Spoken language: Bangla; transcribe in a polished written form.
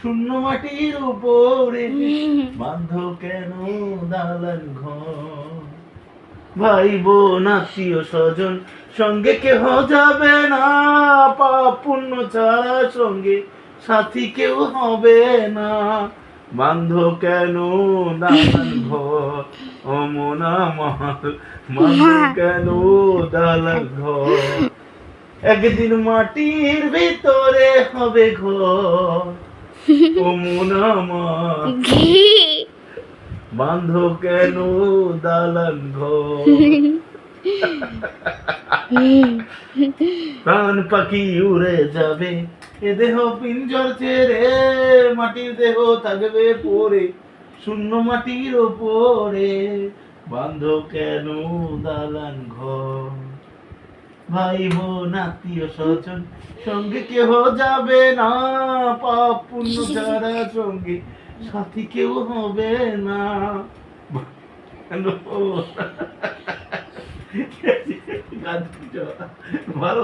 শূন্য মাটির উপরে বাঁধ কেন দালান ঘর? ভাই বোন আত্মীয় স্বজন সঙ্গে কেহ যাবে না, পাপ পুণ্য ছাড়া সঙ্গে সাথী কেউ হবে না। বাঁধ কেন দালান ঘর ও মন আমার, বাঁধ কেন দালান ঘর? একদিন মাটির ভিতরে হবে ঘর ও মন আমার, বাঁধ কেন দালান ঘর? প্রাণ পাখি উড়ে যাবে এ দেহ পিঞ্জর ছেড়ে, মাটির দেহ থাকবে পড়ে শূন্য মাটির ওপরে। বাঁধ কেন দালান ঘর? ভাই বোন আত্মীয় স্বজন সঙ্গে কেহ যাবে না, পাপ পুণ্য ছাড়া সঙ্গে সাথী কেউ হবে না। ভালো